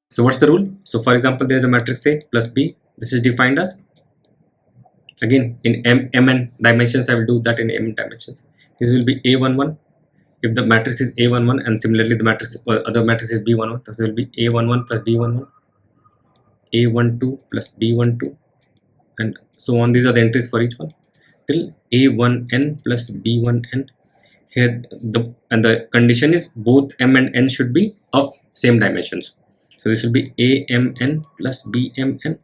So what's the rule? So for example, there is a matrix A plus B. This is defined as, again, in mn dimensions. I will do that in mn dimensions. This will be A11. If the matrix is A11, and similarly the matrix other matrix is B11, this will be A11 plus B11, A12 plus B12, and so on. These are the entries for each one till A1n plus B1n. Here the condition is both m and n should be of same dimensions. So this will be AMN plus BMN.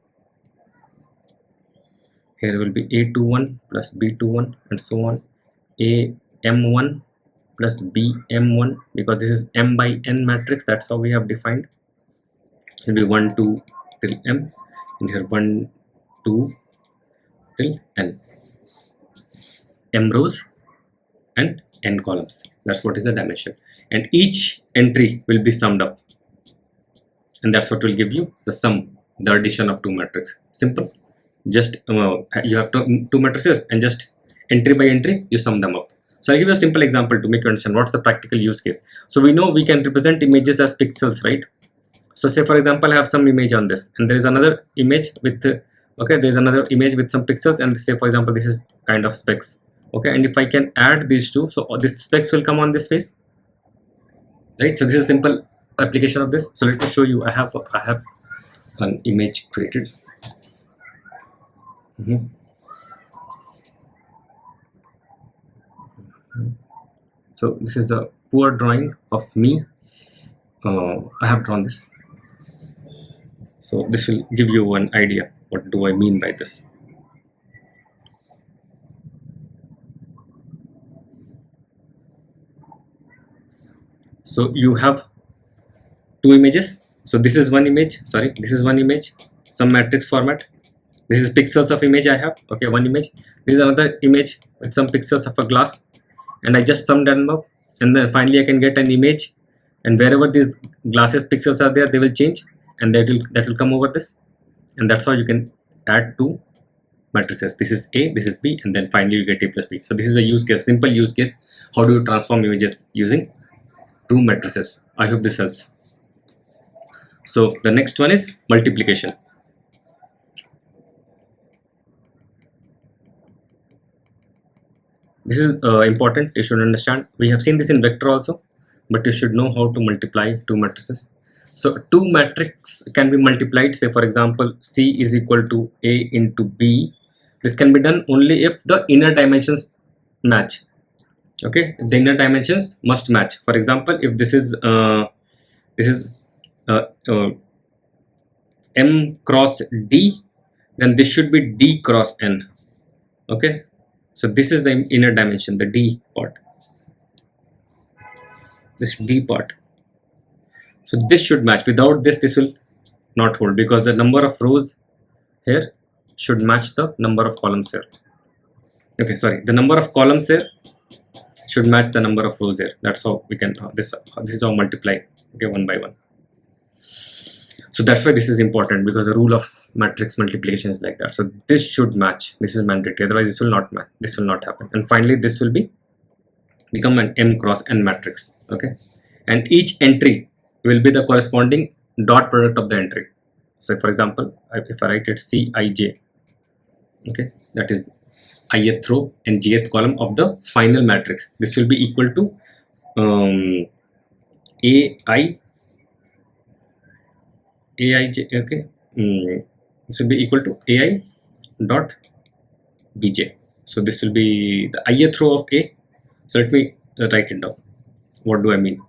Here will be A21 plus B21 and so on. AM1 plus BM1, because this is m by n matrix. That's how we have defined. It will be 1 2 till m, and here 1 2 till n. M rows and n columns. That's what is the dimension, and each entry will be summed up, and that's what will give you the sum, the addition of two matrices. Simple. Just you have two matrices, and just entry by entry you sum them up. So I'll give you a simple example to make you understand what's the practical use case. So we know we can represent images as pixels, right? So say for example, I have some image on this, and there is another image with there's another image with some pixels, and say for example this is kind of specs. Okay, and if I can add these two, so this specs will come on this face, right? So this is a simple application of this. So let me show you. I have an image created. So this is a poor drawing of me. I have drawn this. So this will give you an idea. What do I mean by this? So you have two images. So this is one image. Sorry, this is one image. Some matrix format. This is pixels of image I have. Okay, one image. This is another image with some pixels of a glass, and I just summed them up, and then finally I can get an image. And wherever these glasses pixels are there, they will change, and that will come over this, and that's how you can add two matrices. This is A, this is B, and then finally you get A plus B. So this is a use case, simple use case. How do you transform images using two matrices? I hope this helps. So the next one is multiplication. This is important. You should understand. We have seen this in vector also, but you should know how to multiply two matrices. So two matrix can be multiplied. Say for example, C is equal to A into B. This can be done only if the inner dimensions match. Okay, the inner dimensions must match. For example, if this is M cross D, then this should be D cross N. Okay, so this is the inner dimension, the D part. This D part. So this should match. Without this, this will not hold, because the number of rows here should match the number of columns here. Okay, sorry, the number of columns here should match the number of rows here. That's how we can this is how multiply. Okay, one by one. So that's why this is important, because the rule of matrix multiplication is like that. So this should match. This is mandatory. Otherwise, this will not match. This will not happen. And finally, this will become an M cross N matrix. Okay, and each entry will be the corresponding dot product of the entry. So for example, if I write it Cij, okay, that is ith row and jth column of the final matrix. This will be equal to Aij. Okay, this will be equal to Ai dot Bj. So this will be the ith row of A. So let me write it down. What do I mean?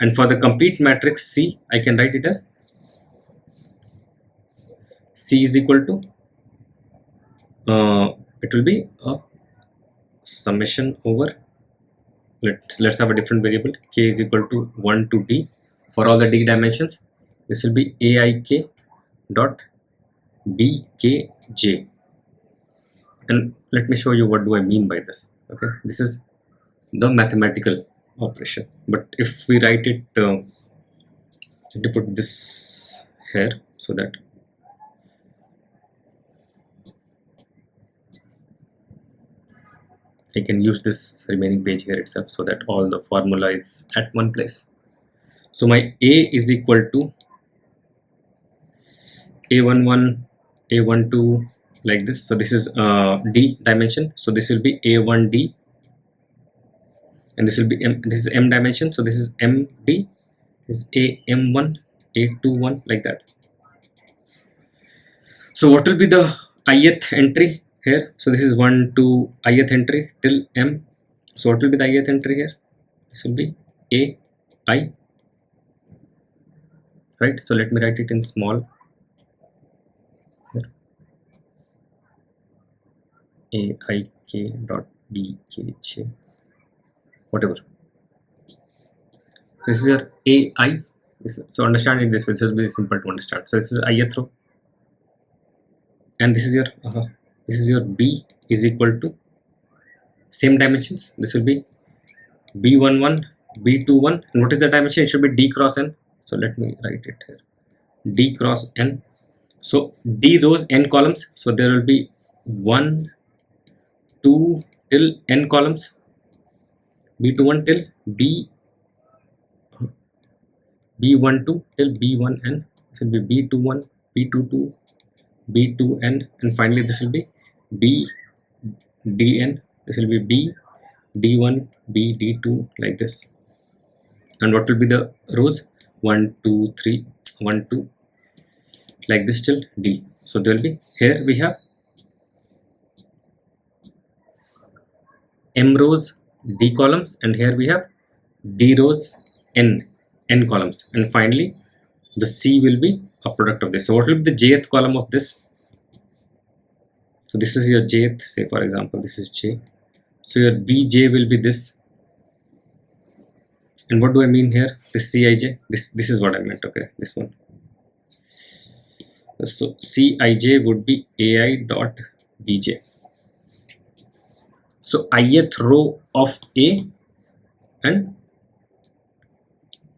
And for the complete matrix C, I can write it as C is equal to it will be a summation over, let's have a different variable. K is equal to 1 to D for all the D dimensions. This will be Aik dot Bkj. And let me show you what do I mean by this. Okay, this is the mathematical operation, but if we write it, let me put this here so that I can use this remaining page here itself, so that all the formula is at one place. So my A is equal to a11, a12 like this. So this is d dimension, so this will be a1d, and this will be m, this is m dimension, so this is md, this is am1, a21 like that. So what will be the ith entry here? So this is 1 to ith entry till m. So what will be the ith entry here? This will be ai, right? So let me write it in small here. aik dot bkj, whatever. This is your ai. So understanding this will be simple to understand. So this is ith row, and this is your b is equal to same dimensions. This will be b11, b21, and what is the dimension? It should be d cross n. So let me write it here, d cross n. So d rows, n columns, so there will be 1, 2 till n columns, b21 till b12 till b1n. This will be b21, b22, b2n, and finally this will be bdn. This will be b d1, b d2 like this. And what will be the rows? 1, 2, 3, 1, 2 like this till d. So there will be, here we have m rows, d columns, and here we have d rows, n columns, and finally the c will be a product of this. So what will be the jth column of this? So this is your jth, say for example this is j, so your bj will be this. And what do I mean here? This cij, this is what I meant, okay, this one. So cij would be ai dot bj. So ith row of a and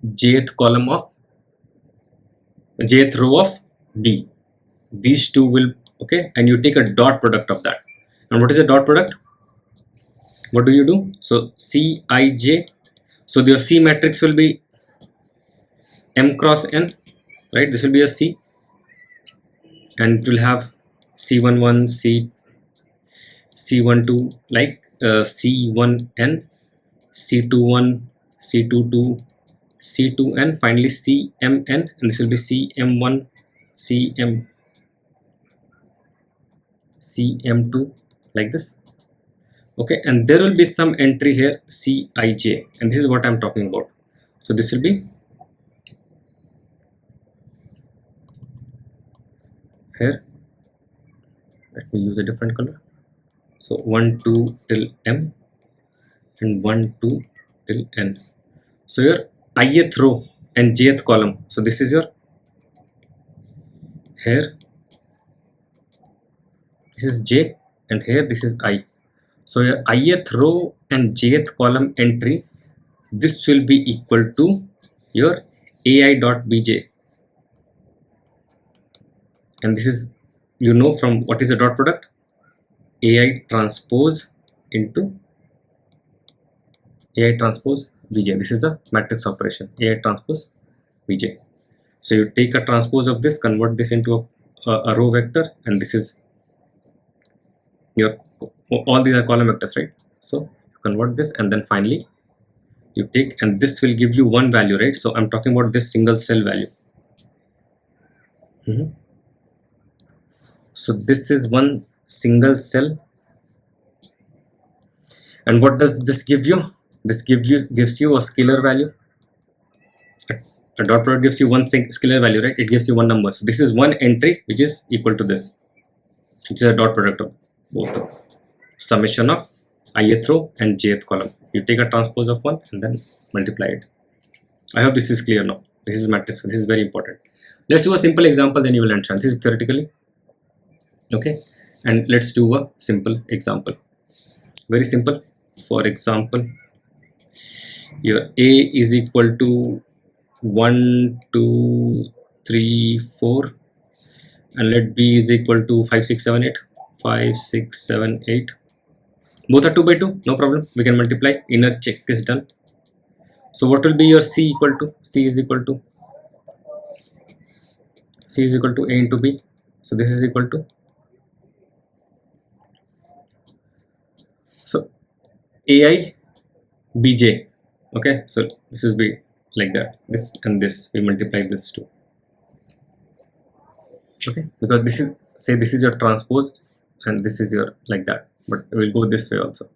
jth column of jth row of b, these two will, okay, and you take a dot product of that. And what is a dot product? What do you do? So cij, so your c matrix will be m cross n, right? This will be a c, and it will have c11, c12 like c1n, c21, c22, c2n, finally cmn, and this will be cm1, cm2 like this. Okay, and there will be some entry here cij, and this is what I'm talking about. So this will be here, let me use a different color. So 1, 2 till m and 1, 2 till n. So your ith row and jth column, so this is your, here this is j and here this is I. So your ith row and jth column entry, this will be equal to your ai dot bj, and this is, you know from what is a dot product? ai transpose into ai transpose bj. This is a matrix operation, ai transpose bj. So you take a transpose of this, convert this into a row vector, and this is your, all these are column vectors, right? So you convert this, and then finally you take, and this will give you one value, right? So I'm talking about this single cell value. So this is one single cell, and what does this give you? This gives you a scalar value. A dot product gives you one scalar value, right? It gives you one number. So this is one entry which is equal to this, which is a dot product of both, summation of ith row and jth column. You take a transpose of one and then multiply it. I hope this is clear now. This is matrix, so this is very important. Let's do a simple example, then you will understand. This is theoretically, okay, and let's do a simple example. Very simple. For example, your a is equal to 1, 2, 3, 4, and let b is equal to 5, 6, 7, 8. 5, 6, 7, 8. Both are 2 by 2, no problem. We can multiply. Inner check is done. So what will be your c equal to? C is equal to a into b. So this is equal to, so AI bj. Okay, so this is be like that, this and this, we multiply this too. Okay, because this is, say this is your transpose and this is your like that, but we'll go this way also.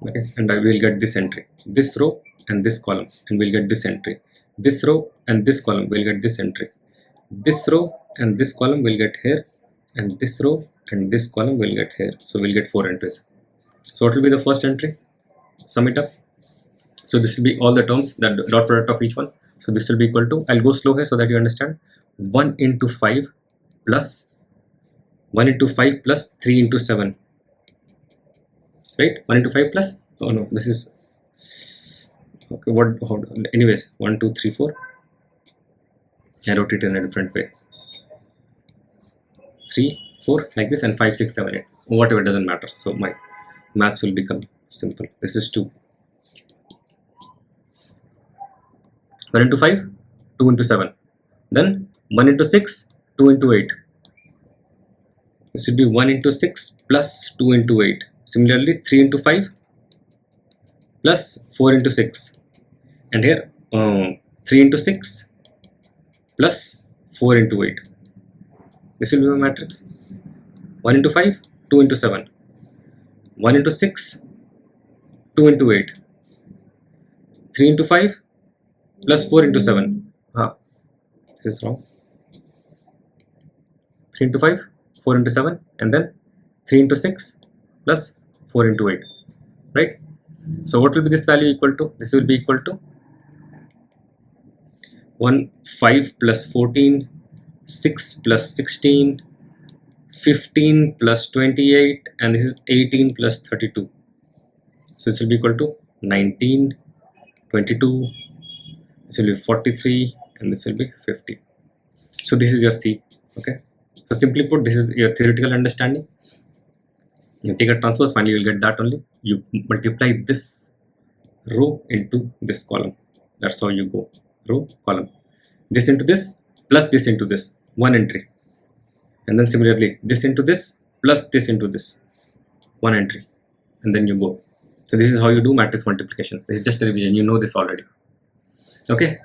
Okay, and I will get this entry, this row and this column, and we'll get this entry, this row and this column, we'll get this entry, this row and this column will get here, and this row and this column will get here. So we'll get 4 entries. So what will be the first entry? Sum it up. So this will be all the terms, that dot product of each one. So this will be equal to, I'll go slow here so that you understand, 1 into 5 plus 1 into 5 plus 3 into 7. Right? 1 into 5 plus, oh no, this is, okay, what, how, anyways, 1, 2, 3, 4. I wrote it in a different way. 3, 4, like this, and 5, 6, 7, 8. Whatever, doesn't matter. So my maths will become simple. This is 2. 1 into 5, 2 into 7. Then 1 into 6, 2 into 8. This will be 1 into 6 plus 2 into 8. Similarly, 3 into 5 plus 4 into 6. And here 3 into 6 plus 4 into 8. This will be my matrix. 1 into 5, 2 into 7. 1 into 6, 2 into 8. 3 into 5 plus 4 into 7. This is wrong. 3 into 5, 4 into 7, and then 3 into 6 plus 4 into 8. Right? So what will be this value equal to? This will be equal to 1, 5 plus 14, 6 plus 16, 15 plus 28, and this is 18 plus 32. So this will be equal to 19, 22, this will be 43, and this will be 50. So this is your C. Okay. So simply put, this is your theoretical understanding. You take a transpose, finally you will get that only. You multiply this row into this column. That's how you go. Row, column. This into this, plus this into this. One entry. And then similarly, this into this, plus this into this. One entry. And then you go. So this is how you do matrix multiplication. This is just a revision. You know this already. Okay.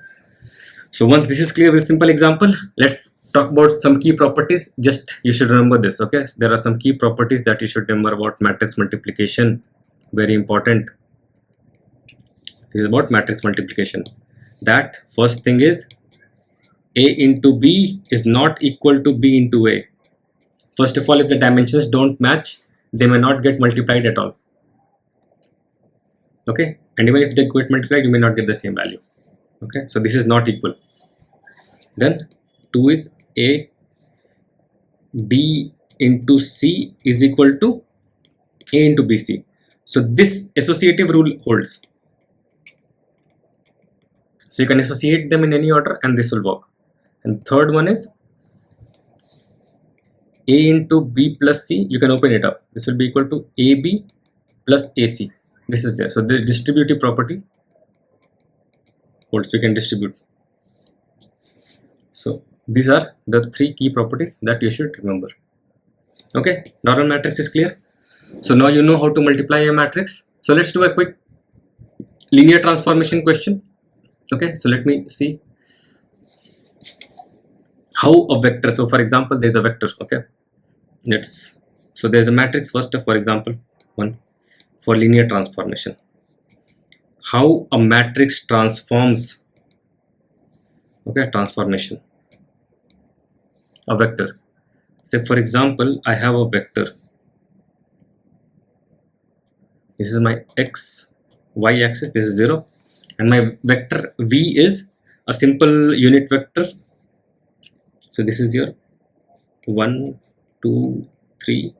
So once this is clear with a simple example, let's talk about some key properties. Just you should remember this. Okay. So there are some key properties that you should remember about matrix multiplication. Very important. This is about matrix multiplication. That first thing is A into B is not equal to B into A. First of all, if the dimensions don't match, they may not get multiplied at all. Okay. And even if they get multiplied, you may not get the same value. Okay. So this is not equal. Then 2 is A, B into C is equal to A into BC. So this associative rule holds. So you can associate them in any order and this will work. And third one is A into B plus C. You can open it up. This will be equal to AB plus AC. This is there. So the distributive property holds. We can distribute. So these are the three key properties that you should remember. Okay, normal matrix is clear. So now you know how to multiply a matrix. So let's do a quick linear transformation question. Okay, so let me see how a vector. So for example, there's a vector. Okay, so there's a matrix first. For example, one for linear transformation. How a matrix transforms. Okay, transformation. A vector. Say for example, I have a vector. This is my x, y axis. This is 0, and my vector v is a simple unit vector. So this is your 1, 2, 3.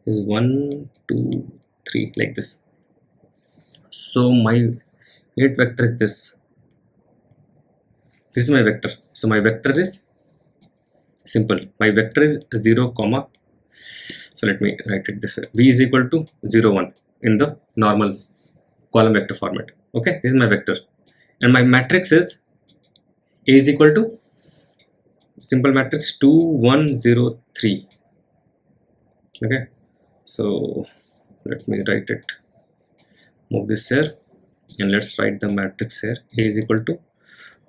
This is 1, 2, 3, like this. So my unit vector is this. This is my vector. So my vector is simple. My vector is 0, comma. So let me write it this way. V is equal to 0, 1 in the normal column vector format. Okay, this is my vector. And my matrix is A is equal to simple matrix 2 1 0 3. Okay, so let me write it, move this here, and let's write the matrix here. A is equal to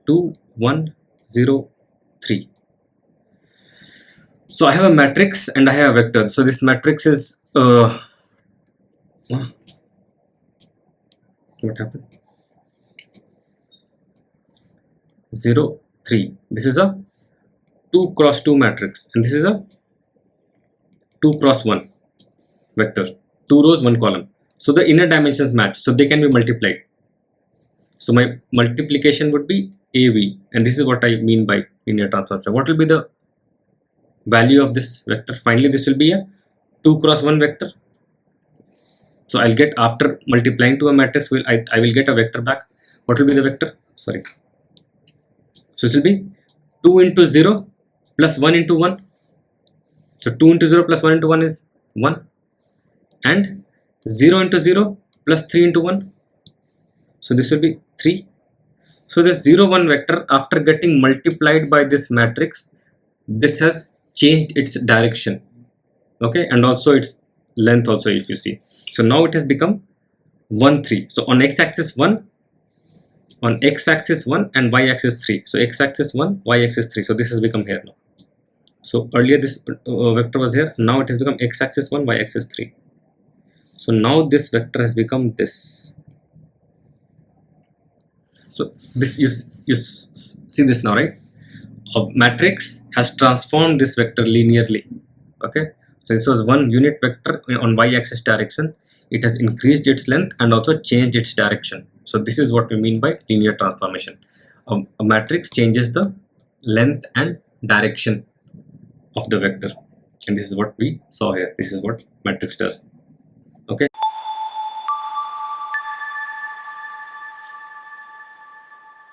2 1 0 3. So I have a matrix and I have a vector. So this matrix is what happened? 0 3. This is a 2 cross 2 matrix, and this is a 2 cross 1 vector, 2 rows 1 column. So the inner dimensions match, so they can be multiplied. So my multiplication would be AV, and this is what I mean by linear transformation. What will be the value of this vector? Finally, this will be a 2 cross 1 vector. So I'll get, after multiplying to a matrix, I will get a vector back. What will be the vector? Sorry. So this will be 2 into 0 plus 1 into 1. So 2 into 0 plus 1 into 1 is 1. And 0 into 0 plus 3 into 1. So this will be 3. So this 0 1 vector, after getting multiplied by this matrix, this has changed its direction. Okay, and also its length also, if you see. So now it has become 1 3. So on x-axis 1, on x-axis 1 and y-axis 3. So x-axis 1, y-axis 3. So this has become here now. So earlier this vector was here. Now it has become x-axis 1, y-axis 3. So now this vector has become this. So this, you see this now, right? A matrix has transformed this vector linearly. Okay, so this was one unit vector on y-axis direction. It has increased its length and also changed its direction. So this is what we mean by linear transformation. A matrix changes the length and direction of the vector, and this is what we saw here. This is what matrix does.